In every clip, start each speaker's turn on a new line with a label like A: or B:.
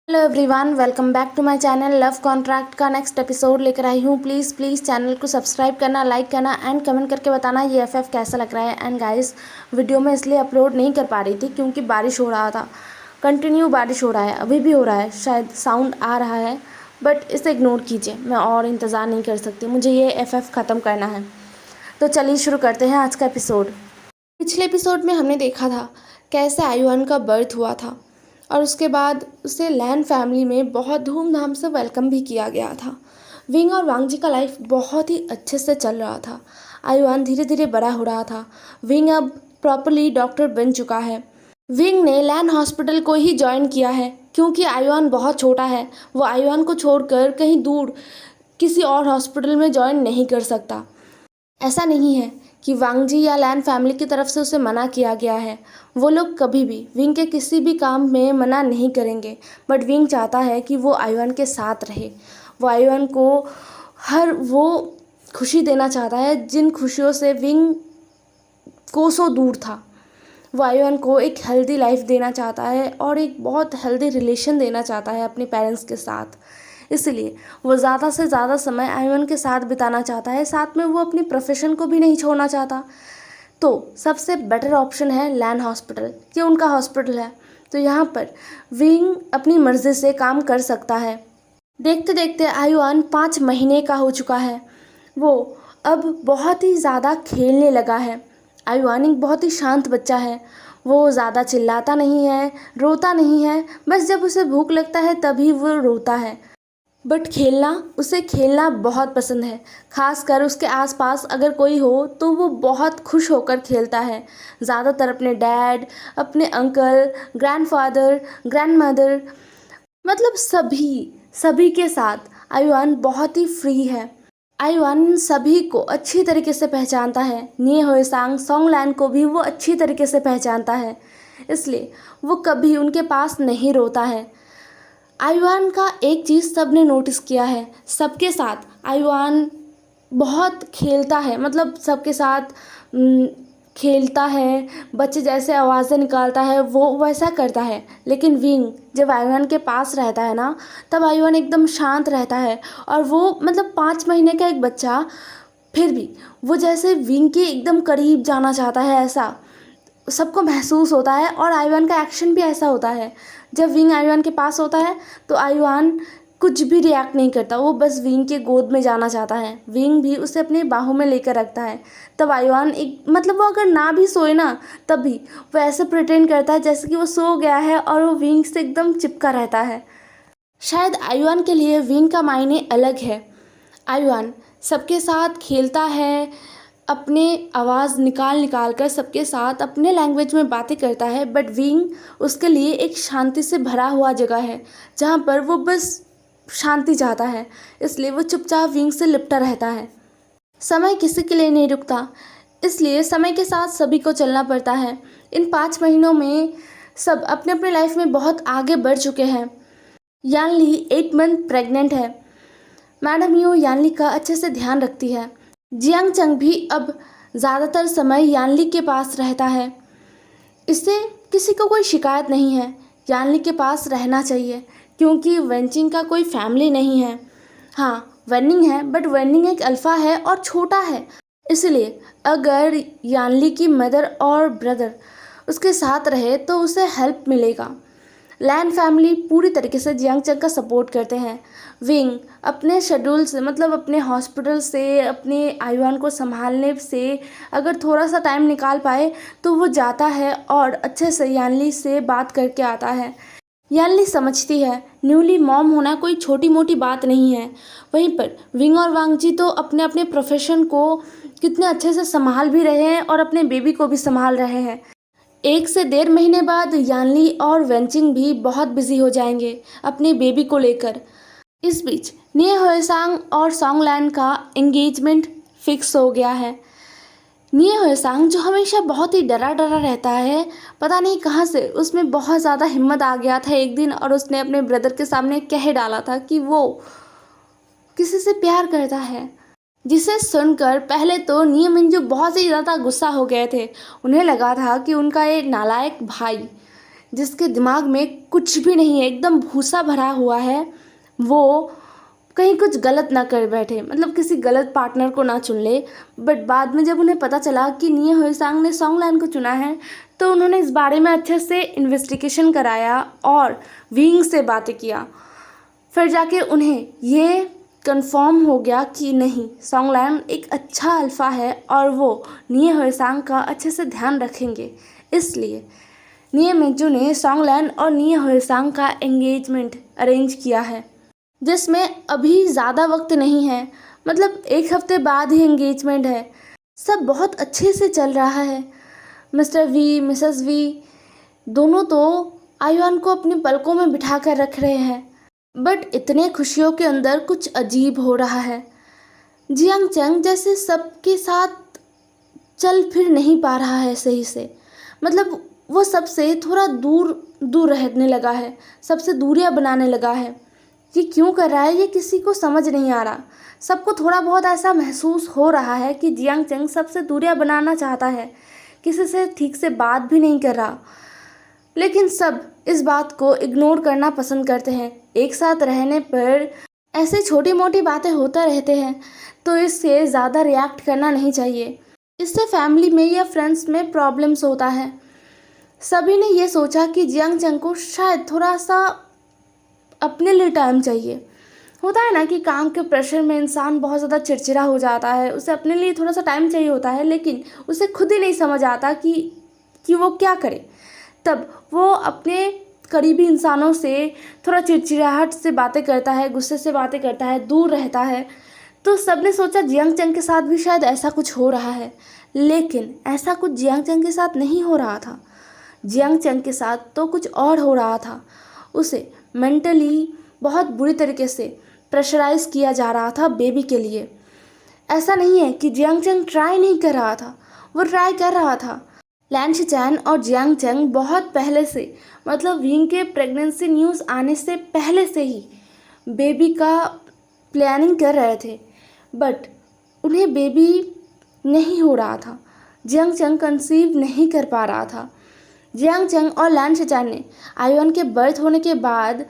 A: Hello everyone, welcome back to my channel. Love contract का next episode लेकर आई हूँ। प्लीज़ चैनल को सब्सक्राइब करना, लाइक करना एंड कमेंट करके बताना ये एफएफ कैसा लग रहा है। एंड गाइस, वीडियो में इसलिए अपलोड नहीं कर पा रही थी क्योंकि बारिश हो रहा था, कंटिन्यू बारिश हो रहा है, अभी भी हो रहा है, शायद साउंड आ रहा है, बट इसे इग्नोर कीजिए, मैं और इंतज़ार नहीं कर सकती, मुझे ये एफएफ ख़त्म करना है। तो चलिए शुरू करते हैं आज का एपिसोड। पिछले एपिसोड में हमने देखा था कैसे आयुआन का बर्थ हुआ था और उसके बाद उसे लैन फैमिली में बहुत धूमधाम से वेलकम भी किया गया था। विंग और वांगजी का लाइफ बहुत ही अच्छे से चल रहा था। आयुआन धीरे धीरे बड़ा हो रहा था। विंग अब प्रॉपरली डॉक्टर बन चुका है। विंग ने लैन हॉस्पिटल को ही ज्वाइन किया है क्योंकि आयुआन बहुत छोटा है, वो आयुआन को छोड़कर कहीं दूर किसी और हॉस्पिटल में ज्वाइन नहीं कर सकता। ऐसा नहीं है कि वांगजी या लैन फैमिली की तरफ से उसे मना किया गया है, वो लोग कभी भी विंग के किसी भी काम में मना नहीं करेंगे, बट विंग चाहता है कि वो आयुआन के साथ रहे। वो आयुआन को हर वो खुशी देना चाहता है जिन खुशियों से विंग कोसों दूर था। वो आयुआन को एक हेल्दी लाइफ देना चाहता है और एक बहुत हेल्दी रिलेशन देना चाहता है अपने पेरेंट्स के साथ। इसलिए वो ज़्यादा से ज़्यादा समय आयुआन के साथ बिताना चाहता है, साथ में वो अपनी प्रोफेशन को भी नहीं छोड़ना चाहता। तो सबसे बेटर ऑप्शन है लैन हॉस्पिटल, ये उनका हॉस्पिटल है, तो यहाँ पर विंग अपनी मर्ज़ी से काम कर सकता है। देखते देखते आयुआन 5 महीने का हो चुका है। वो अब बहुत ही ज़्यादा खेलने लगा है। आयुआन एक बहुत ही शांत बच्चा है। वो ज़्यादा चिल्लाता नहीं है, रोता नहीं है, बस जब उसे भूख लगता है तभी वो रोता है। बट उसे खेलना बहुत पसंद है। खासकर उसके आसपास अगर कोई हो तो वो बहुत खुश होकर खेलता है। ज़्यादातर अपने डैड, अपने अंकल, ग्रैंडफादर, ग्रैंडमदर, मतलब सभी के साथ आयुआन बहुत ही फ्री है। आयुआन सभी को अच्छी तरीके से पहचानता है। निये होएसांग, सोंगलैन को भी वो अच्छी तरीके से पहचानता है, इसलिए वो कभी उनके पास नहीं रोता है। आयुआन का एक चीज़ सबने नोटिस किया है, सबके साथ आयुआन बहुत खेलता है, मतलब सबके साथ खेलता है, बच्चे जैसे आवाज़ें निकालता है वो वैसा करता है। लेकिन विंग जब आयुआन के पास रहता है ना, तब आयुआन एकदम शांत रहता है और वो मतलब 5 महीने का एक बच्चा फिर भी वो जैसे विंग के एकदम करीब जाना चाहता है, ऐसा सबको महसूस होता है। और आयुआन का एक्शन भी ऐसा होता है, जब विंग आयुआन के पास होता है तो आयुआन कुछ भी रिएक्ट नहीं करता, वो बस विंग के गोद में जाना चाहता है। विंग भी उसे अपने बाहों में लेकर रखता है। तब आयुआन एक मतलब वो अगर ना भी सोए ना, तब भी वो ऐसे प्रिटेंड करता है जैसे कि वो सो गया है और वो विंग से एकदम चिपका रहता है। शायद आयुआन के लिए विंग का मायने अलग है। आयुआन सबके साथ खेलता है, अपने आवाज़ निकाल निकाल कर सबके साथ अपने लैंग्वेज में बातें करता है, बट विंग उसके लिए एक शांति से भरा हुआ जगह है जहाँ पर वो बस शांति चाहता है, इसलिए वो चुपचाप विंग से लिपटा रहता है। समय किसी के लिए नहीं रुकता, इसलिए समय के साथ सभी को चलना पड़ता है। इन 5 महीनों में सब अपने अपने लाइफ में बहुत आगे बढ़ चुके हैं। यानली 8 मंथ प्रेग्नेंट है। मैडम यू यानली का अच्छे से ध्यान रखती है। जियांग चंग भी अब ज़्यादातर समय यानली के पास रहता है। इससे किसी को कोई शिकायत नहीं है, यानली के पास रहना चाहिए क्योंकि वेंचिंग का कोई फैमिली नहीं है। हाँ, वेनिंग है, बट वेनिंग एक अल्फ़ा है और छोटा है, इसलिए अगर यानली की मदर और ब्रदर उसके साथ रहे तो उसे हेल्प मिलेगा। लैन फैमिली पूरी तरीके से जियांग चंग का सपोर्ट करते हैं। विंग अपने शेड्यूल से, मतलब अपने हॉस्पिटल से, अपने आयुआन को संभालने से अगर थोड़ा सा टाइम निकाल पाए तो वो जाता है और अच्छे से यानली से बात करके आता है। यानली समझती है न्यूली मॉम होना कोई छोटी मोटी बात नहीं है। वहीं पर विंग और वांगजी तो अपने अपने प्रोफेशन को कितने अच्छे से संभाल भी रहे हैं और अपने बेबी को भी संभाल रहे हैं। 1 से 1.5 महीने बाद यानली और वेंचिंग भी बहुत बिजी हो जाएंगे अपने बेबी को लेकर। इस बीच निये होएसांग और सोंगलैन का एंगेजमेंट फिक्स हो गया है। निये होएसांग जो हमेशा बहुत ही डरा डरा रहता है, पता नहीं कहाँ से उसमें बहुत ज़्यादा हिम्मत आ गया था एक दिन और उसने अपने ब्रदर के सामने कह डाला था कि वो किसी से प्यार करता है, जिसे सुनकर पहले तो निये मिंजू बहुत ही ज़्यादा गुस्सा हो गए थे। उन्हें लगा था कि उनका ये नालायक भाई जिसके दिमाग में कुछ भी नहीं है, एकदम भूसा भरा हुआ है, वो कहीं कुछ गलत ना कर बैठे, मतलब किसी गलत पार्टनर को ना चुन ले। बट बाद में जब उन्हें पता चला कि निये हुएसांग ने सॉन्गलैन को चुना है, तो उन्होंने इस बारे में अच्छे से इन्वेस्टिगेशन कराया और विंग से बातें किया। फिर जाके उन्हें ये कंफर्म हो गया कि नहीं, सॉन्गलैन एक अच्छा अल्फ़ा है और वो निये हुएसांग का अच्छे से ध्यान रखेंगे। इसलिए निये मिंजू ने सॉन्गलैन और निये हुएसांग का एंगेजमेंट अरेंज किया है, जिसमें अभी ज़्यादा वक्त नहीं है, मतलब 1 हफ्ते बाद ही एंगेजमेंट है। सब बहुत अच्छे से चल रहा है। मिस्टर वी, मिसेस वी दोनों तो आयुआन को अपनी पलकों में बिठा कर रख रहे हैं। बट इतने खुशियों के अंदर कुछ अजीब हो रहा है। जियांग चंग जैसे सबके साथ चल फिर नहीं पा रहा है सही से, मतलब वो सबसे थोड़ा दूर दूर रहने लगा है, सबसे दूरियां बनाने लगा है। ये क्यों कर रहा है ये किसी को समझ नहीं आ रहा। सबको थोड़ा बहुत ऐसा महसूस हो रहा है कि जियांग चंग सबसे दूरियां बनाना चाहता है, किसी से ठीक से बात भी नहीं कर रहा। लेकिन सब इस बात को इग्नोर करना पसंद करते हैं। एक साथ रहने पर ऐसे छोटी मोटी बातें होता रहते हैं, तो इससे ज़्यादा रिएक्ट करना नहीं चाहिए। इससे फैमिली में या फ्रेंड्स में प्रॉब्लम्स होता है। सभी ने ये सोचा कि जियांग चंग को शायद थोड़ा सा अपने लिए टाइम चाहिए। होता है ना कि काम के प्रेशर में इंसान बहुत ज़्यादा चिड़चिड़ा हो जाता है, उसे अपने लिए थोड़ा सा टाइम चाहिए होता है, लेकिन उसे खुद ही नहीं समझ आता कि वो क्या करे। तब वो अपने करीबी इंसानों से थोड़ा चिड़चिड़ाहट से बातें करता है, गुस्से से बातें करता है, दूर रहता है। तो सब ने सोचा जियांग चंग के साथ भी शायद ऐसा कुछ हो रहा है, लेकिन ऐसा कुछ जियांग चंग के साथ नहीं हो रहा था। जियांग चंग के साथ तो कुछ और हो रहा था। उसे मेंटली बहुत बुरी तरीके से प्रेशराइज किया जा रहा था बेबी के लिए। ऐसा नहीं है कि जियांग चंग ट्राई नहीं कर रहा था, वो ट्राई कर रहा था। लैन शिचैन और जियांग चंग बहुत पहले से, मतलब विंग के प्रेगनेंसी न्यूज़ आने से पहले से ही बेबी का प्लानिंग कर रहे थे, बट उन्हें बेबी नहीं हो रहा था। जियांग चंग कंसीव नहीं कर पा रहा था। जियांग चंग और लैन शिचैन ने आयुआन के बर्थ होने के बाद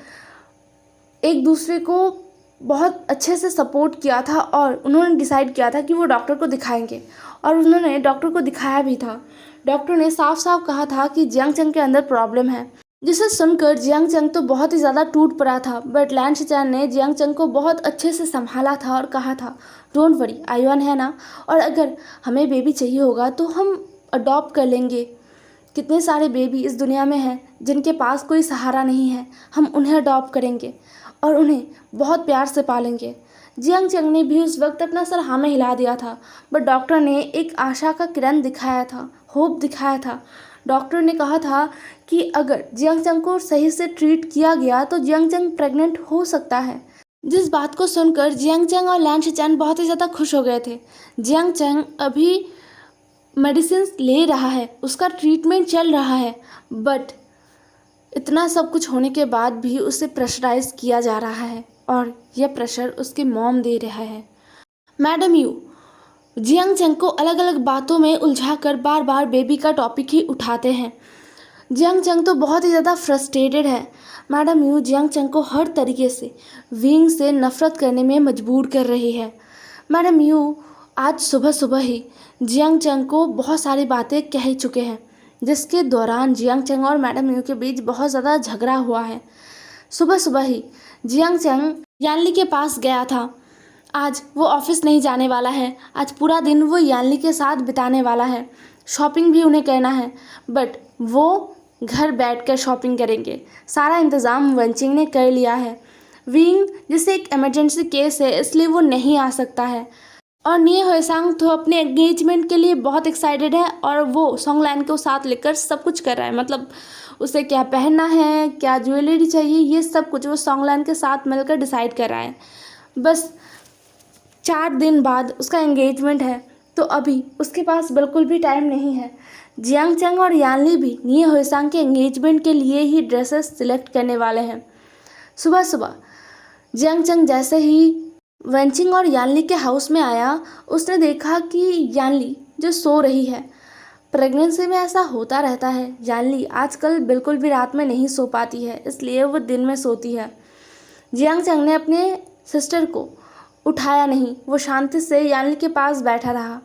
A: एक दूसरे को बहुत अच्छे से सपोर्ट किया था और उन्होंने डिसाइड किया था कि वो डॉक्टर को दिखाएंगे, और उन्होंने डॉक्टर को दिखाया भी था। डॉक्टर ने साफ साफ कहा था कि जियांग चंग के अंदर प्रॉब्लम है, जिसे सुनकर जियांग चंग तो बहुत ही ज़्यादा टूट पड़ा था। बट लैन शिचैन ने जियांग चंग को बहुत अच्छे से संभाला था और कहा था, डोंट वरी, आयुआन है ना, और अगर हमें बेबी चाहिए होगा तो हम अडॉप्ट कर लेंगे। कितने सारे बेबी इस दुनिया में हैं जिनके पास कोई सहारा नहीं है, हम उन्हें अडॉप्ट करेंगे और उन्हें बहुत प्यार से पालेंगे। जियांग चंग ने भी उस वक्त अपना सर हाँ में हिला दिया था, बट डॉक्टर ने एक आशा का किरण दिखाया था, होप दिखाया था। डॉक्टर ने कहा था कि अगर जियांग चंग को सही से ट्रीट किया गया तो जियांग चंग प्रेग्नेंट हो सकता है। जिस बात को सुनकर जियांग चंग और लैन शिचैन बहुत ही ज़्यादा खुश हो गए थे। जियांग चंग अभी मेडिसिन ले रहा है, उसका ट्रीटमेंट चल रहा है, बट इतना सब कुछ होने के बाद भी उसे प्रेशराइज किया जा रहा है और यह प्रेशर उसकी मॉम दे रहा है। मैडम यू जियांग चंग को अलग अलग बातों में उलझाकर बार बार बेबी का टॉपिक ही उठाते हैं। जियांग चंग तो बहुत ही ज़्यादा फ्रस्ट्रेटेड है। मैडम यू जियांग चंग को हर तरीके से विंग से नफरत करने में मजबूर कर रही है। मैडम यू आज सुबह सुबह ही जियांग चंग को बहुत सारी बातें कह ही चुके हैं, जिसके दौरान जियांग चंग और मैडम यू के बीच बहुत ज़्यादा झगड़ा हुआ है। सुबह सुबह ही जियांग चंग यानली के पास गया था। आज वो ऑफिस नहीं जाने वाला है, आज पूरा दिन वो यानली के साथ बिताने वाला है। शॉपिंग भी उन्हें करना है, बट वो घर बैठकर शॉपिंग करेंगे। सारा इंतज़ाम वंचिंग ने कर लिया है। विंग जिसे एक इमरजेंसी केस है, इसलिए वो नहीं आ सकता है। और निये हुएसांग तो अपने एंगेजमेंट के लिए बहुत एक्साइटेड है और वो सॉन्गलैन को साथ लेकर सब कुछ कर रहा है, मतलब उसे क्या पहनना है, क्या ज्वेलरी चाहिए, ये सब कुछ वो सॉन्गलैन के साथ मिलकर डिसाइड कर रहा है। बस 4 दिन बाद उसका एंगेजमेंट है, तो अभी उसके पास बिल्कुल भी टाइम नहीं है। जियांग चंग और यानली भी निये हुएसांग के एंगेजमेंट के लिए ही ड्रेसेस सिलेक्ट करने वाले हैं। सुबह सुबह जियांग चंग जैसे ही वंचिंग और यानली के हाउस में आया, उसने देखा कि यानली जो सो रही है, प्रेगनेंसी में ऐसा होता रहता है। यानली आजकल बिल्कुल भी रात में नहीं सो पाती है, इसलिए वो दिन में सोती है। जियांग चंग ने अपने सिस्टर को उठाया नहीं, वो शांति से यानली के पास बैठा रहा।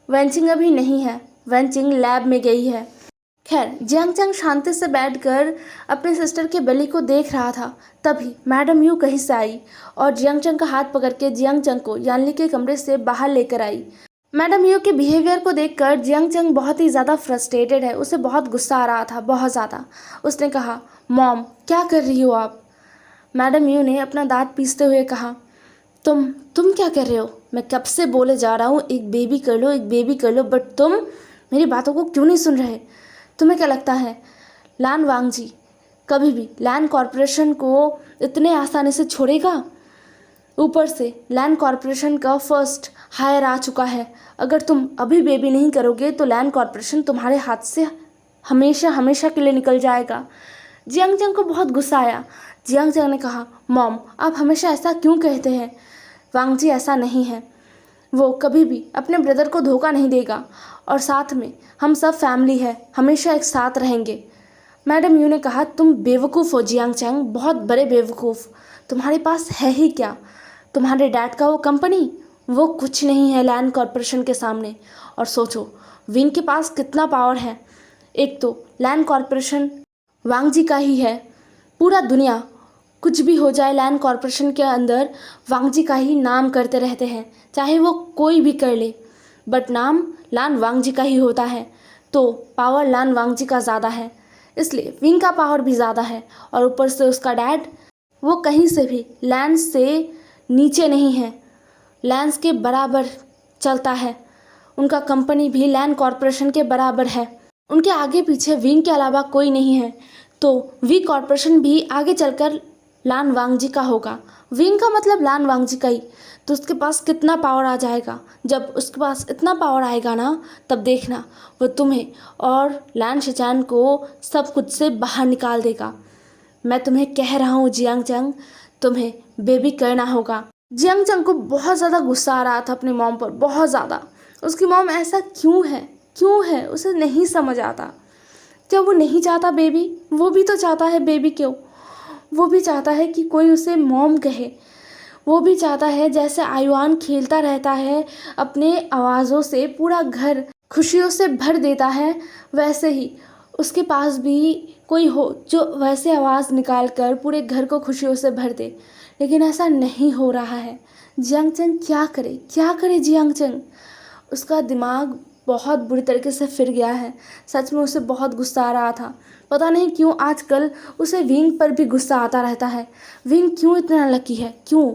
A: वेंचिंग अभी नहीं है, वेंचिंग लैब में गई है। खैर, जियांग चंग शांति से बैठकर अपने सिस्टर के बेली को देख रहा था। तभी मैडम यू कहीं से आई और जियांग चंग का हाथ पकड़ के जियांग चंग को यानली के कमरे से बाहर लेकर आई। मैडम यू के बिहेवियर को देखकर जियांग चंग बहुत ही ज़्यादा फ्रस्ट्रेटेड है, उसे बहुत गुस्सा आ रहा था, बहुत ज़्यादा। उसने कहा, मॉम क्या कर रही हो आप? मैडम यू ने अपना दांत पीसते हुए कहा, तुम क्या कर रहे हो? मैं कब से बोले जा रहा हूँ एक बेबी कर लो, एक बेबी कर लो, बट तुम मेरी बातों को क्यों नहीं सुन रहे? तुम्हें क्या लगता है लान वांगजी कभी भी लैंड कॉरपोरेशन को इतने आसानी से छोड़ेगा? ऊपर से लैंड कॉरपोरेशन का फर्स्ट हायर आ चुका है। अगर तुम अभी बेबी नहीं करोगे तो लैंड कॉरपोरेशन तुम्हारे हाथ से हमेशा हमेशा के लिए निकल जाएगा। जियांग चंग को बहुत गुस्सा आया। जियांग चंग ने कहा, मॉम आप हमेशा ऐसा क्यों कहते हैं? वांगजी ऐसा नहीं है, वो कभी भी अपने ब्रदर को धोखा नहीं देगा और साथ में हम सब फैमिली है, हमेशा एक साथ रहेंगे। मैडम यू ने कहा, तुम बेवकूफ़ हो जियांग चंग, बहुत बड़े बेवकूफ़। तुम्हारे पास है ही क्या? तुम्हारे डैड का वो कंपनी, वो कुछ नहीं है लैंड कॉरपोरेशन के सामने। और सोचो विंग के पास कितना पावर है। एक तो लैंड कॉरपोरेशन वांगजी का ही है, पूरा दुनिया कुछ भी हो जाए लैंड कॉरपोरेशन के अंदर वांगजी का ही नाम करते रहते हैं, चाहे वो कोई भी कर ले, बट नाम लान वांगजी का ही होता है। तो पावर लान वांगजी का ज़्यादा है, इसलिए विंग का पावर भी ज़्यादा है। और ऊपर से उसका डैड, वो कहीं से भी लैंड से नीचे नहीं है, लैंड के बराबर चलता है। उनका कंपनी भी लैंड कॉरपोरेशन के बराबर है। उनके आगे पीछे विंग के अलावा कोई नहीं है, तो वी कॉरपोरेशन भी आगे चलकर लान वांगजी का होगा। विंग का मतलब लान वांगजी का ही, तो उसके पास कितना पावर आ जाएगा। जब उसके पास इतना पावर आएगा ना, तब देखना वो तुम्हें और लैन शिचैन को सब कुछ से बाहर निकाल देगा। मैं तुम्हें कह रहा हूँ जियांग चंग, तुम्हें बेबी करना होगा। जियांग चंग को बहुत ज़्यादा गुस्सा आ रहा था अपनी मॉम पर, बहुत ज़्यादा। उसकी मॉम ऐसा क्यों है उसे नहीं समझ आता। जब वो नहीं चाहता बेबी, वो भी तो चाहता है बेबी क्यों? वो भी चाहता है कि कोई उसे मॉम कहे। वो भी चाहता है जैसे आयुआन खेलता रहता है अपने आवाज़ों से पूरा घर खुशियों से भर देता है, वैसे ही उसके पास भी कोई हो जो वैसे आवाज़ निकाल कर पूरे घर को खुशियों से भर दे। लेकिन ऐसा नहीं हो रहा है। जियांग चंग क्या करे जियांग चंग? उसका दिमाग बहुत बुरी तरीके से फिर गया है। सच में उसे बहुत गुस्सा आ रहा था। पता नहीं क्यों आजकल उसे विंग पर भी गुस्सा आता रहता है। विंग क्यों इतना लकी है? क्यों?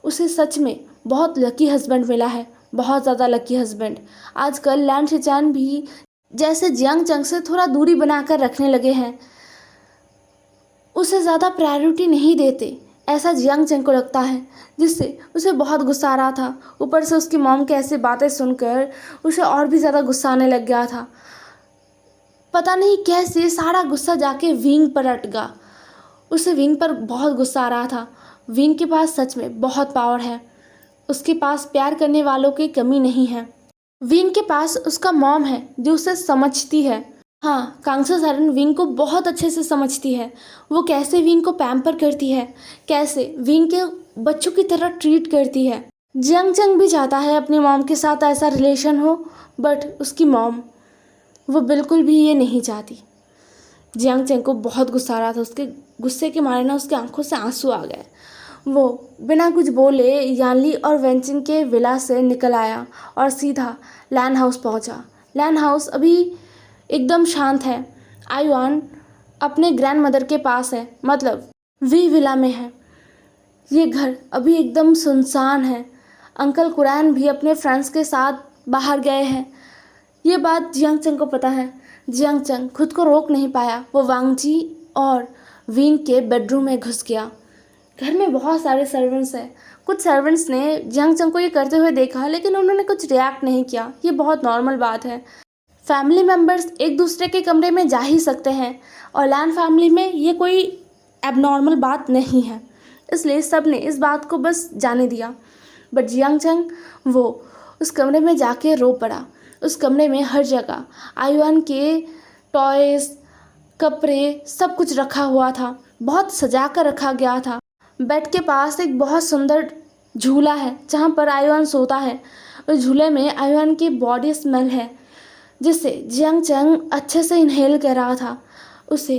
A: उसे सच में बहुत लकी हस्बैंड मिला है, बहुत ज़्यादा लकी हस्बैंड। आजकल लैन शिचैन भी जैसे जियांग चंग से थोड़ा दूरी बनाकर रखने लगे हैं, उसे ज़्यादा प्रायोरिटी नहीं देते, ऐसा जियांग चंग को लगता है, जिससे उसे बहुत गुस्सा आ रहा था। ऊपर से उसकी मॉम की ऐसी बातें सुनकर उसे और भी ज़्यादा गुस्सा आने लग गया था। पता नहीं कैसे सारा गुस्सा जाके विंग पर अटका। उसे विंग पर बहुत गुस्सा आ रहा था। विंग के पास सच में बहुत पावर है, उसके पास प्यार करने वालों की कमी नहीं है। विंग के पास उसका मॉम है जो उसे समझती है। हाँ, कांगसो सारन विंग को बहुत अच्छे से समझती है। वो कैसे विंग को पैम्पर करती है, कैसे विंग के बच्चों की तरह ट्रीट करती है। जियांग चंग भी चाहता है अपनी मॉम के साथ ऐसा रिलेशन हो, बट उसकी मॉम वो बिल्कुल भी ये नहीं चाहती। जियांग चंग को बहुत गुस्सा आ रहा था। उसके गुस्से के मारे ना उसकी आंखों से आंसू आ गए। वो बिना कुछ बोले यानली और वेंचिंग के विला से निकल आया और सीधा लैन हाउस पहुंचा। लैन हाउस अभी एकदम शांत है। आयुआन अपने ग्रैंड मदर के पास है, मतलब वी विला में है। ये घर अभी एकदम सुनसान है। अंकल कुरैन भी अपने फ्रेंड्स के साथ बाहर गए हैं। ये बात जियांग चंग को पता है। जियांग चंग खुद को रोक नहीं पाया। वो वांगजी और विंग के बेडरूम में घुस गया। घर में बहुत सारे सर्वेंट्स हैं। कुछ सर्वेंट्स ने जियांग चंग को ये करते हुए देखा, लेकिन उन्होंने कुछ रिएक्ट नहीं किया। ये बहुत नॉर्मल बात है। फैमिली मेम्बर्स एक दूसरे के कमरे में जा ही सकते हैं और लैन फैमिली में ये कोई एबनॉर्मल बात नहीं है, इसलिए सब ने इस बात को बस जाने दिया। बट जियांग चंग वो उस कमरे में जाके रो पड़ा। उस कमरे में हर जगह आयुआन के टॉयज़, कपड़े, सब कुछ रखा हुआ था, बहुत सजा कर रखा गया था। बेड के पास एक बहुत सुंदर झूला है जहाँ पर आयुआन सोता है। उस झूले में आयुआन की बॉडी स्मेल है जिससे जियांग चंग अच्छे से इनहेल कर रहा था। उसे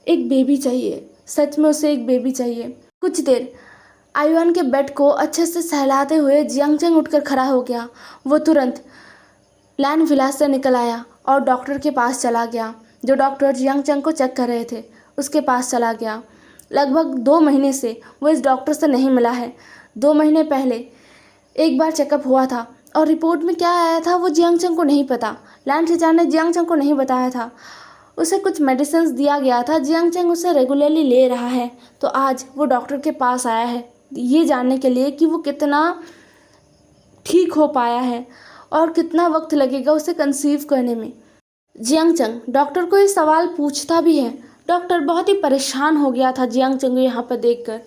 A: एक बेबी चाहिए, सच में उसे एक बेबी चाहिए। कुछ देर आयुआन के बेड को अच्छे से सहलाते हुए जियांग चंग उठकर खड़ा हो गया। वो तुरंत लैन विलास से निकल आया और डॉक्टर के पास चला गया। जो डॉक्टर जियांग चंग को चेक कर रहे थे उसके पास चला गया। लगभग 2 महीने से वो इस डॉक्टर से नहीं मिला है। 2 महीने पहले एक बार चेकअप हुआ था और रिपोर्ट में क्या आया था वो जियांग चंग को नहीं पता। लैन टीचार ने जियांग चंग को नहीं बताया था। उसे कुछ मेडिसिन दिया गया था, जियांग चंग उसे रेगुलरली ले रहा है। तो आज वो डॉक्टर के पास आया है ये जानने के लिए कि वो कितना ठीक हो पाया है और कितना वक्त लगेगा उसे कंसीव करने में। जियांग चंग डॉक्टर को ये सवाल पूछता भी है। डॉक्टर बहुत ही परेशान हो गया था जियांग चंग को यहाँ पर देखकर,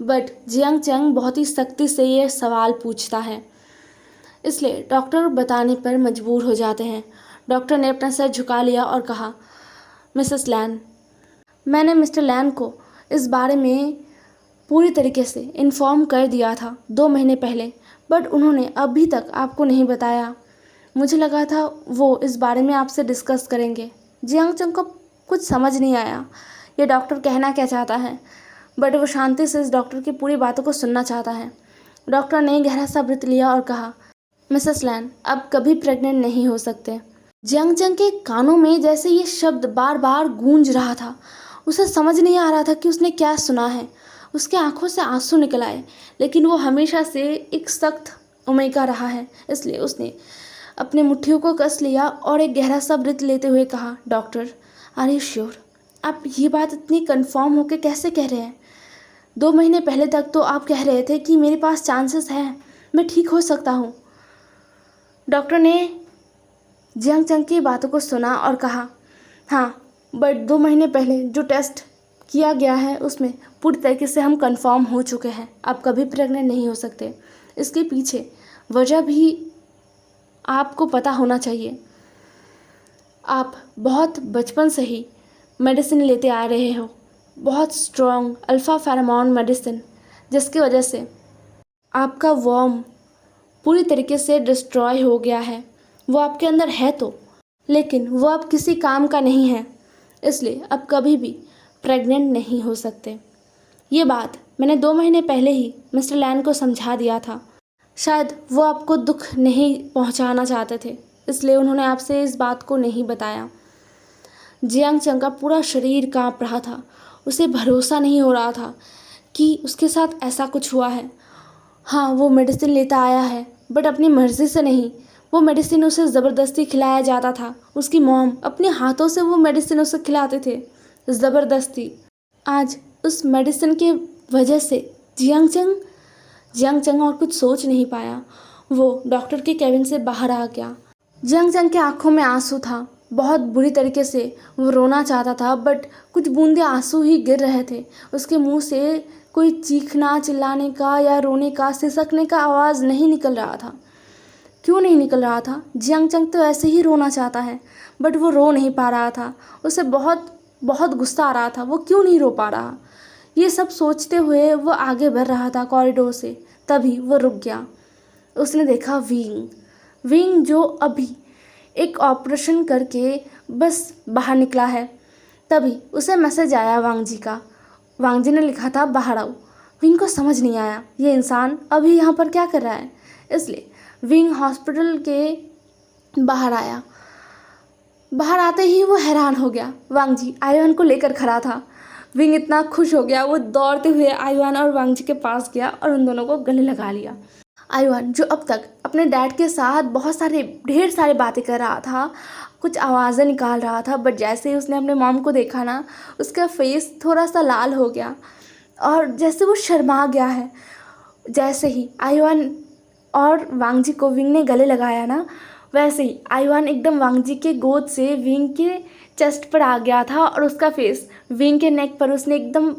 A: बट जियांग चंग बहुत ही सख्ती से ये सवाल पूछता है, इसलिए डॉक्टर बताने पर मजबूर हो जाते हैं। डॉक्टर ने अपना सर झुका लिया और कहा, मिसेस लैन, मैंने मिस्टर लैन को इस बारे में पूरी तरीके से इन्फॉर्म कर दिया था 2 महीने पहले, बट उन्होंने अभी तक आपको नहीं बताया। मुझे लगा था वो इस बारे में आपसे डिस्कस करेंगे। जियांग चंग को कुछ समझ नहीं आया ये डॉक्टर कहना क्या चाहता है, बट वो शांति से इस डॉक्टर की पूरी बातों को सुनना चाहता है। डॉक्टर ने गहरा सा ब्रीथ लिया और कहा, मिसेस लैन, अब कभी प्रेग्नेंट नहीं हो सकते। जियांग चंग के कानों में जैसे ये शब्द बार बार गूंज रहा था। उसे समझ नहीं आ रहा था कि उसने क्या सुना है। उसके आंखों से आंसू निकल आए, लेकिन वो हमेशा से एक सख्त ओमेगा रहा है, इसलिए उसने अपने मुट्ठियों को कस लिया और एक गहरा सा ब्रीथ लेते हुए कहा, डॉक्टर, आर यू श्योर? आप ये बात इतनी कंफर्म होकर कैसे कह रहे हैं? 2 महीने पहले तक तो आप कह रहे थे कि मेरे पास चांसेस हैं, मैं ठीक हो सकता हूँ। डॉक्टर ने जियांग चंग की बातों को सुना और कहा, हाँ, बट 2 महीने पहले जो टेस्ट किया गया है उसमें पूरी तरीके से हम कंफर्म हो चुके हैं, आप कभी प्रेग्नेंट नहीं हो सकते। इसके पीछे वजह भी आपको पता होना चाहिए। आप बहुत बचपन से ही मेडिसिन लेते आ रहे हो, बहुत स्ट्रॉन्ग अल्फ़ा फेरोमोन मेडिसिन, जिसकी वजह से आपका वर्म पूरी तरीके से डिस्ट्रॉय हो गया है। वो आपके अंदर है तो, लेकिन वो अब किसी काम का नहीं है, इसलिए अब कभी भी प्रेग्नेंट नहीं हो सकते। ये बात मैंने 2 महीने पहले ही मिस्टर लैन को समझा दिया था। शायद वो आपको दुख नहीं पहुंचाना चाहते थे, इसलिए उन्होंने आपसे इस बात को नहीं बताया। जियांग चंग का पूरा शरीर कांप रहा था। उसे भरोसा नहीं हो रहा था कि उसके साथ ऐसा कुछ हुआ है। हाँ, वो मेडिसिन लेता आया है, बट अपनी मर्ज़ी से नहीं। वो मेडिसिन उसे ज़बरदस्ती खिलाया जाता था। उसकी मॉम अपने हाथों से वो मेडिसिन उसे खिलाते थे ज़बरदस्ती। आज उस मेडिसिन के वजह से जियांग चंग और कुछ सोच नहीं पाया। वो डॉक्टर के केबिन से बाहर आ गया। जियांग चंग के आंखों में आंसू था। बहुत बुरी तरीके से वो रोना चाहता था, बट कुछ बूंदे आंसू ही गिर रहे थे। उसके मुंह से कोई चीखना, चिल्लाने का या रोने का, सिसकने का आवाज़ नहीं निकल रहा था। क्यों नहीं निकल रहा था? जियांग चंग तो ऐसे ही रोना चाहता है, बट वो रो नहीं पा रहा था। उसे बहुत बहुत गुस्सा आ रहा था, वो क्यों नहीं रो पा रहा। ये सब सोचते हुए वो आगे बढ़ रहा था कॉरिडोर से। तभी वो रुक गया। उसने देखा विंग जो अभी एक ऑपरेशन करके बस बाहर निकला है। तभी उसे मैसेज आया वांग जी का। वांग जी ने लिखा था, बाहर आओ। विंग को समझ नहीं आया ये इंसान अभी यहाँ पर क्या कर रहा है, इसलिए विंग हॉस्पिटल के बाहर आया। बाहर आते ही वो हैरान हो गया। वांग जी आयुआन को लेकर खड़ा था। विंग इतना खुश हो गया, वो दौड़ते हुए आयुआन और वांग जी के पास गया और उन दोनों को गले लगा लिया। आयुआन, जो अब तक अपने डैड के साथ ढेर सारी बातें कर रहा था, कुछ आवाज़ें निकाल रहा था, बट जैसे ही उसने अपने मॉम को देखा ना, उसका फेस थोड़ा सा लाल हो गया और जैसे वो शर्मा गया है। जैसे ही आयुआन और वांग जी को विंग ने गले लगाया ना, वैसे ही आयुआन एकदम वांग जी के गोद से विंग के चेस्ट पर आ गया था और उसका फेस विंग के नेक पर उसने एकदम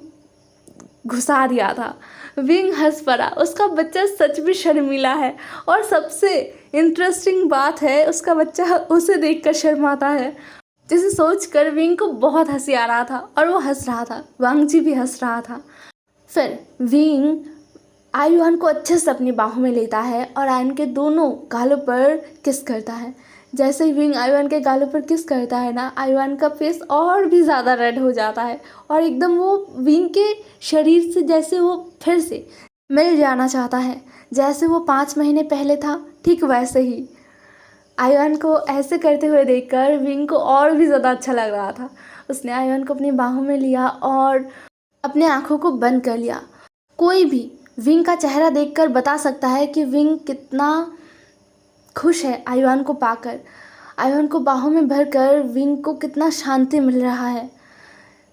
A: घुसा दिया था। विंग हंस पड़ा, उसका बच्चा सच में शर्मीला है और सबसे इंटरेस्टिंग बात है उसका बच्चा उसे देखकर शर्माता है, जिसे सोचकर विंग को बहुत हंसी आ रहा था और वो हंस रहा था। वांग जी भी हंस रहा था। फिर विंग आयुआन को अच्छे से अपनी बाहों में लेता है और आयन के दोनों गालों पर किस करता है। जैसे ही विंग आयुआन के गालों पर किस करता है ना, आयुआन का फेस और भी ज़्यादा रेड हो जाता है और एकदम वो विंग के शरीर से जैसे वो फिर से मिल जाना चाहता है। जैसे वो 5 महीने पहले था, ठीक वैसे ही। आयुआन को ऐसे करते हुए देखकर विंग को और भी ज़्यादा अच्छा लग रहा था। उसने आयुआन को अपनी बाहों में लिया और अपने आँखों को बंद कर लिया। कोई भी विंग का चेहरा देखकर बता सकता है कि विंग कितना खुश है आयुआन को पाकर। आयुआन को बाहों में भरकर विंग को कितना शांति मिल रहा है।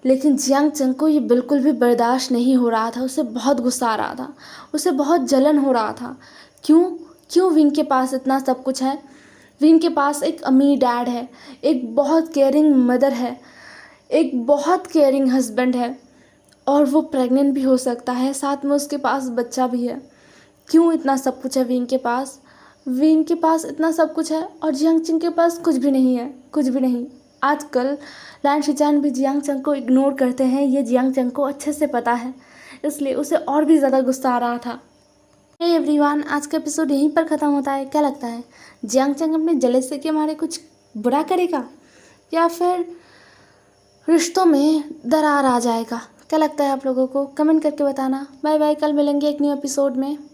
A: लेकिन जियांग चंग को ये बिल्कुल भी बर्दाश्त नहीं हो रहा था। उसे बहुत गुस्सा आ रहा था, उसे बहुत जलन हो रहा था। क्यों क्यों विंग के पास इतना सब कुछ है। विंग के पास एक अमीर डैड है, एक बहुत केयरिंग मदर है, एक बहुत केयरिंग हस्बैंड है और वो प्रेग्नेंट भी हो सकता है, साथ में उसके पास बच्चा भी है। क्यों इतना सब कुछ है विंग के पास। विंग के पास इतना सब कुछ है और जियांग चंग के पास कुछ भी नहीं है, कुछ भी नहीं। आजकल लैन शिचान भी जियांग चंग को इग्नोर करते हैं, ये जियांग चंग को अच्छे से पता है, इसलिए उसे और भी ज़्यादा गुस्सा आ रहा था। हे एवरीवन, आज का एपिसोड यहीं पर ख़त्म होता है। क्या लगता है जियांग चंग अपने जेलसी के मारे कुछ बुरा करेगा या फिर रिश्तों में दरार आ जाएगा? क्या लगता है आप लोगों को? कमेंट करके बताना। बाय बाय, कल मिलेंगे एक न्यू एपिसोड में।